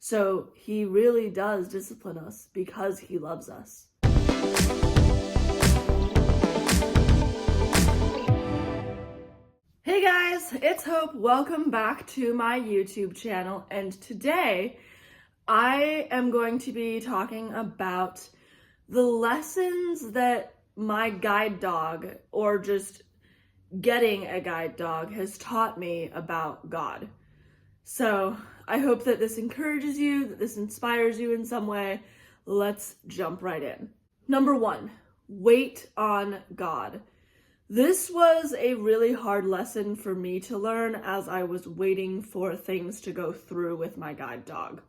So he really does discipline us because he loves us. Hey guys, it's Hope. Welcome back to my YouTube channel. And today I am going to be talking about the lessons that my guide dog, or just getting a guide dog, has taught me about God. So I hope that this encourages you, that this inspires you in some way. Let's jump right in. Number 1, wait on God. This was a really hard lesson for me to learn as I was waiting for things to go through with my guide dog.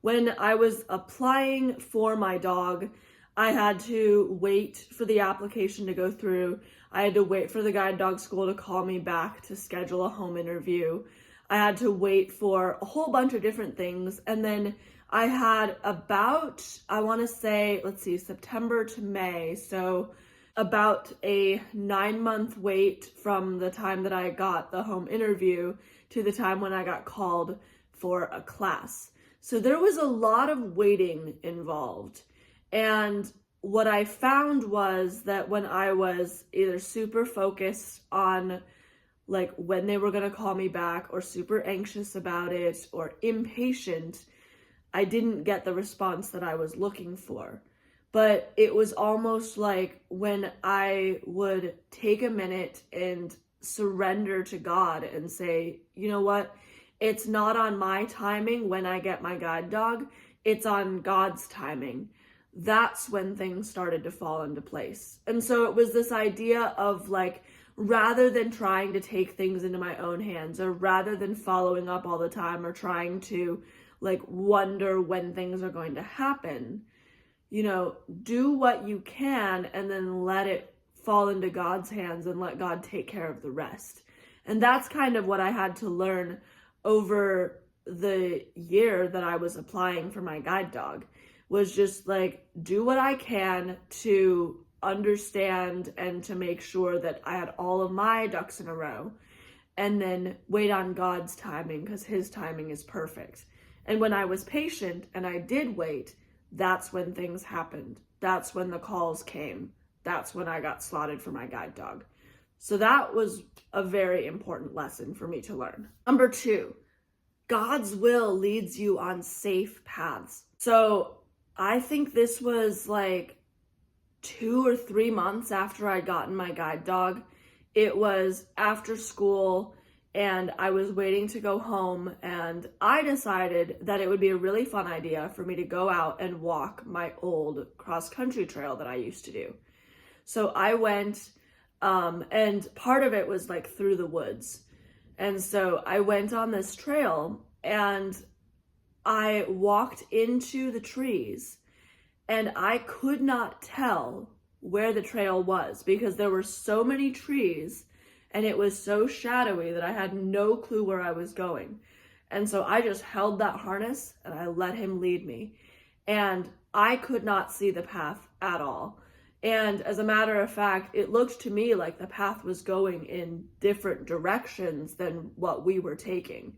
When I was applying for my dog, I had to wait for the application to go through. I had to wait for the guide dog school to call me back to schedule a home interview. I had to wait for a whole bunch of different things. And then I had about, I want to say, September to May. So about a 9-month wait from the time that I got the home interview to the time when I got called for a class. So there was a lot of waiting involved. And what I found was that when I was either super focused on like when they were going to call me back, or super anxious about it, or impatient, I didn't get the response that I was looking for. But it was almost like when I would take a minute and surrender to God and say, you know what? It's not on my timing when I get my guide dog. It's on God's timing. That's when things started to fall into place. And so it was this idea of like, rather than trying to take things into my own hands, or rather than following up all the time, or trying to like wonder when things are going to happen, do what you can and then let it fall into God's hands and let God take care of the rest. And that's kind of what I had to learn over the year that I was applying for my guide dog, was just like, do what I can to understand and to make sure that I had all of my ducks in a row, and then wait on God's timing, because his timing is perfect. And when I was patient and I did wait, that's when things happened. That's when the calls came. That's when I got slotted for my guide dog. So that was a very important lesson for me to learn. Number 2, God's will leads you on safe paths. So I think this was like 2 or 3 months after I'd gotten my guide dog. It was after school, and I was waiting to go home, and I decided that it would be a really fun idea for me to go out and walk my old cross-country trail that I used to do. So I went, and part of it was like through the woods. And so I went on this trail, and I walked into the trees, and I could not tell where the trail was because there were so many trees and it was so shadowy that I had no clue where I was going. And so I just held that harness and I let him lead me. And I could not see the path at all. And as a matter of fact, it looked to me like the path was going in different directions than what we were taking.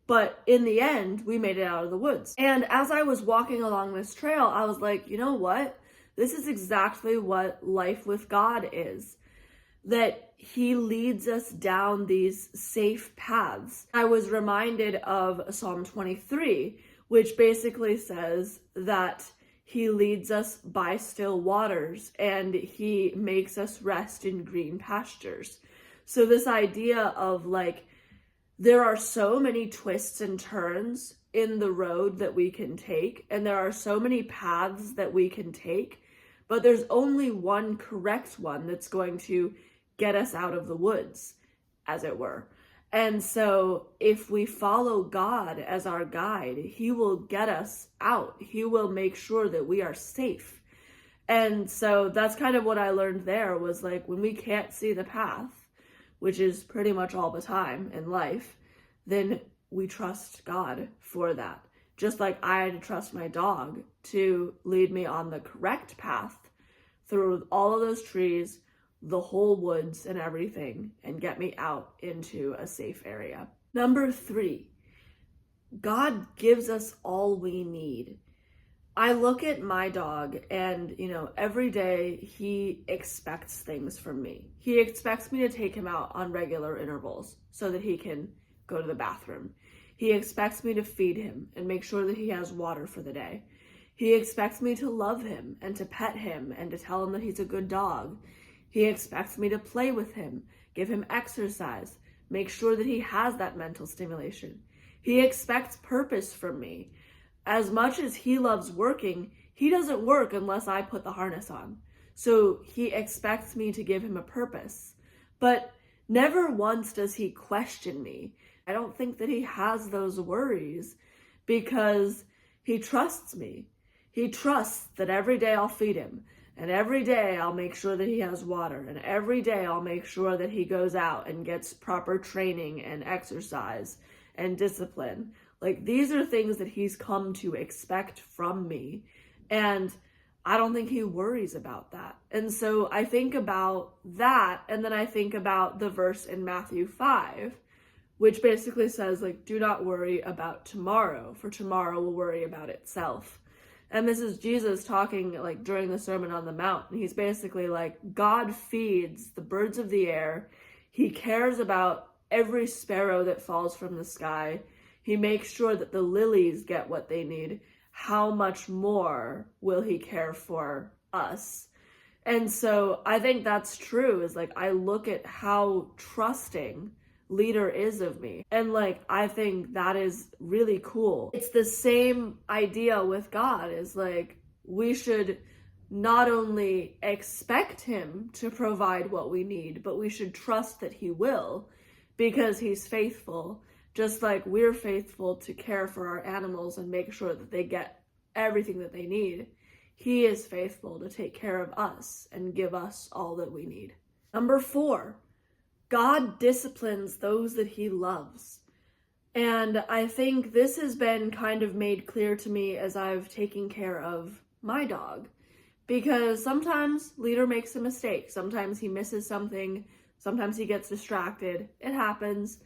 But in the end, we made it out of the woods. And as I was walking along this trail, I was like, you know what? This is exactly what life with God is. That he leads us down these safe paths. I was reminded of Psalm 23, which basically says that he leads us by still waters and he makes us rest in green pastures. So this idea of like, there are so many twists and turns in the road that we can take, and there are so many paths that we can take, but there's only one correct one that's going to get us out of the woods, as it were. And so if we follow God as our guide, he will get us out. He will make sure that we are safe. And so that's kind of what I learned there, was like, when we can't see the path, which is pretty much all the time in life, then we trust God for that. Just like I had to trust my dog to lead me on the correct path through all of those trees, the whole woods and everything, and get me out into a safe area. Number 3, God gives us all we need. I look at my dog and, every day he expects things from me. He expects me to take him out on regular intervals so that he can go to the bathroom. He expects me to feed him and make sure that he has water for the day. He expects me to love him and to pet him and to tell him that he's a good dog. He expects me to play with him, give him exercise, make sure that he has that mental stimulation. He expects purpose from me. As much as he loves working, he doesn't work unless I put the harness on. So he expects me to give him a purpose. But never once does he question me. I don't think that he has those worries because he trusts me. He trusts that every day I'll feed him, and every day I'll make sure that he has water, and every day I'll make sure that he goes out and gets proper training and exercise and discipline. Like, these are things that he's come to expect from me, and I don't think he worries about that. And so I think about that, and then I think about the verse in Matthew 5, which basically says, like, do not worry about tomorrow, for tomorrow will worry about itself. And this is Jesus talking, like, during the Sermon on the Mount, and he's basically like, God feeds the birds of the air. He cares about every sparrow that falls from the sky. He makes sure that the lilies get what they need. How much more will he care for us? And so I think that's true, is like, I look at how trusting Leader is of me. And like, I think that is really cool. It's the same idea with God, is like, we should not only expect him to provide what we need, but we should trust that he will, because he's faithful. Just like we're faithful to care for our animals and make sure that they get everything that they need, he is faithful to take care of us and give us all that we need. Number 4, God disciplines those that he loves. And I think this has been kind of made clear to me as I've taken care of my dog. Because sometimes Leader makes a mistake. Sometimes he misses something. Sometimes he gets distracted. It happens.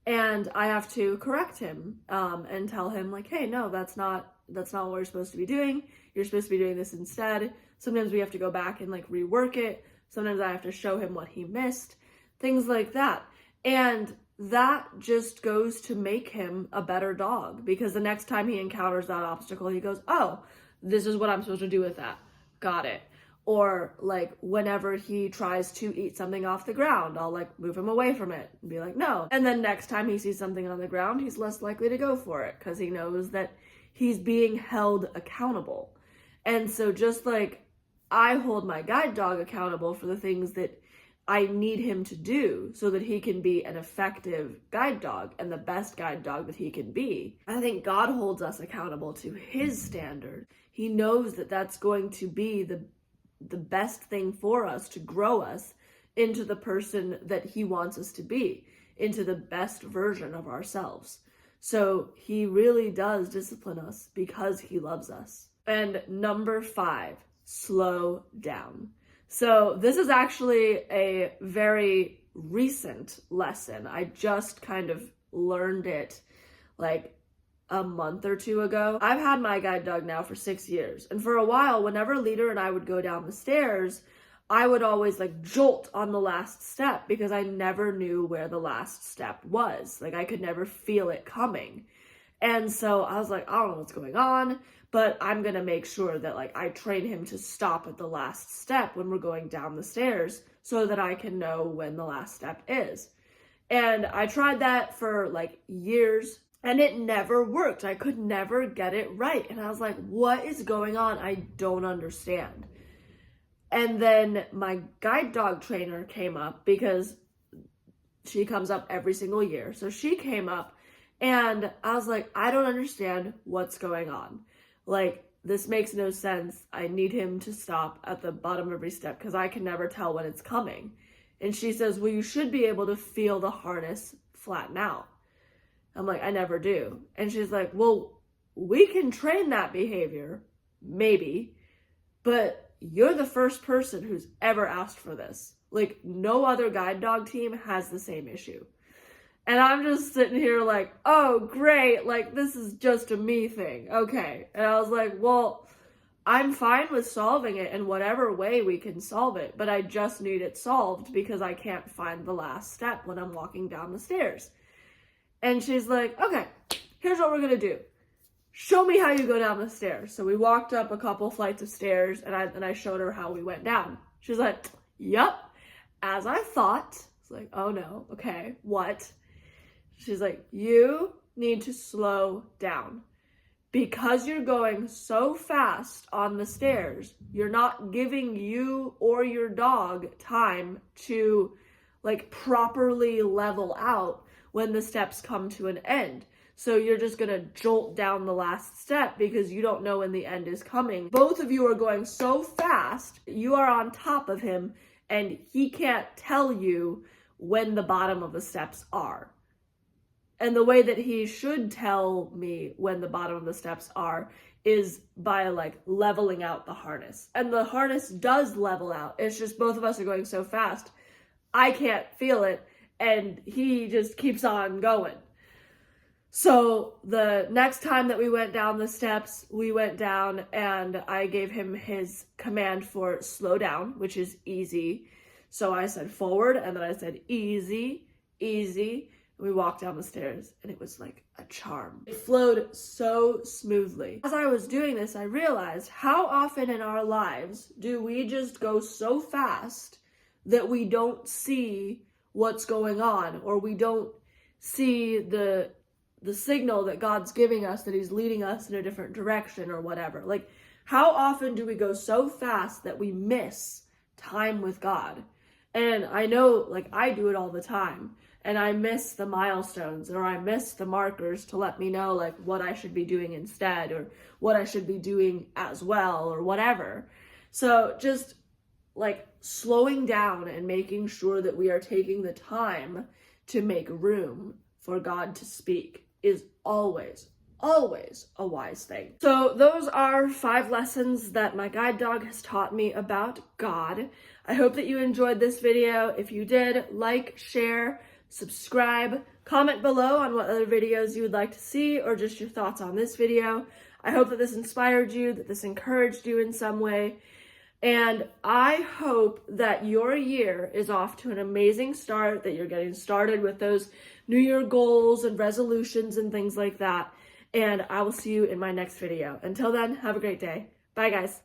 And I have to correct him and tell him, like, hey, no, that's not what we're supposed to be doing. You're supposed to be doing this instead. Sometimes we have to go back and like rework it. Sometimes I have to show him what he missed. Things like that. And that just goes to make him a better dog, because the next time he encounters that obstacle, he goes, oh, this is what I'm supposed to do with that. Got it. Or like whenever he tries to eat something off the ground, I'll like move him away from it and be like, no. And then next time he sees something on the ground, he's less likely to go for it because he knows that he's being held accountable. And so just like I hold my guide dog accountable for the things that I need him to do so that he can be an effective guide dog and the best guide dog that he can be, I think God holds us accountable to his standard. He knows that that's going to be the best thing for us to grow us into the person that he wants us to be, into the best version of ourselves. So he really does discipline us because he loves us. And number 5, slow down. So this is actually a very recent lesson. I just kind of learned it like a month or 2 ago. I've had my guide dog now for 6 years. And for a while, whenever Leader and I would go down the stairs, I would always like jolt on the last step because I never knew where the last step was. Like I could never feel it coming. And so I was like, I don't know what's going on, but I'm going to make sure that like I train him to stop at the last step when we're going down the stairs so that I can know when the last step is. And I tried that for like years and it never worked. I could never get it right. And I was like, what is going on? I don't understand. And then my guide dog trainer came up because she comes up every single year. So she came up and I was like, I don't understand what's going on. Like, this makes no sense. I need him to stop at the bottom of every step because I can never tell when it's coming. And she says, well, you should be able to feel the harness flatten out. I'm like, I never do. And she's like, well, we can train that behavior, maybe, but you're the first person who's ever asked for this. Like, no other guide dog team has the same issue. And I'm just sitting here like, oh, great, like, this is just a me thing. Okay. And I was like, well, I'm fine with solving it in whatever way we can solve it, but I just need it solved because I can't find the last step when I'm walking down the stairs. And she's like, okay, here's what we're gonna do. Show me how you go down the stairs. So we walked up a couple flights of stairs, and I showed her how we went down. She's like, yup, as I thought. It's like, oh no, okay, what? She's like, you need to slow down. Because you're going so fast on the stairs, you're not giving you or your dog time to like properly level out when the steps come to an end. So you're just gonna jolt down the last step because you don't know when the end is coming. Both of you are going so fast, you are on top of him and he can't tell you when the bottom of the steps are. And the way that he should tell me when the bottom of the steps are is by like leveling out the harness. And the harness does level out. It's just both of us are going so fast, I can't feel it, and he just keeps on going. So the next time that we went down the steps, we went down and I gave him his command for slow down, which is easy. So I said forward, and then I said easy, easy. We walked down the stairs and it was like a charm. It flowed so smoothly. As I was doing this, I realized how often in our lives do we just go so fast that we don't see what's going on, or we don't see the signal that God's giving us that he's leading us in a different direction or whatever. Like, how often do we go so fast that we miss time with God? And I know, like, I do it all the time. And I miss the milestones, or I miss the markers to let me know like what I should be doing instead, or what I should be doing as well, or whatever. So just like slowing down and making sure that we are taking the time to make room for God to speak is always a wise thing. So those are 5 lessons that my guide dog has taught me about God. I hope that you enjoyed this video. If you did, like, share, subscribe, comment below on what other videos you would like to see, or just your thoughts on this video. I hope that this inspired you, that this encouraged you in some way. And I hope that your year is off to an amazing start, that you're getting started with those New Year goals and resolutions and things like that. And I will see you in my next video. Until then, have a great day. Bye, guys.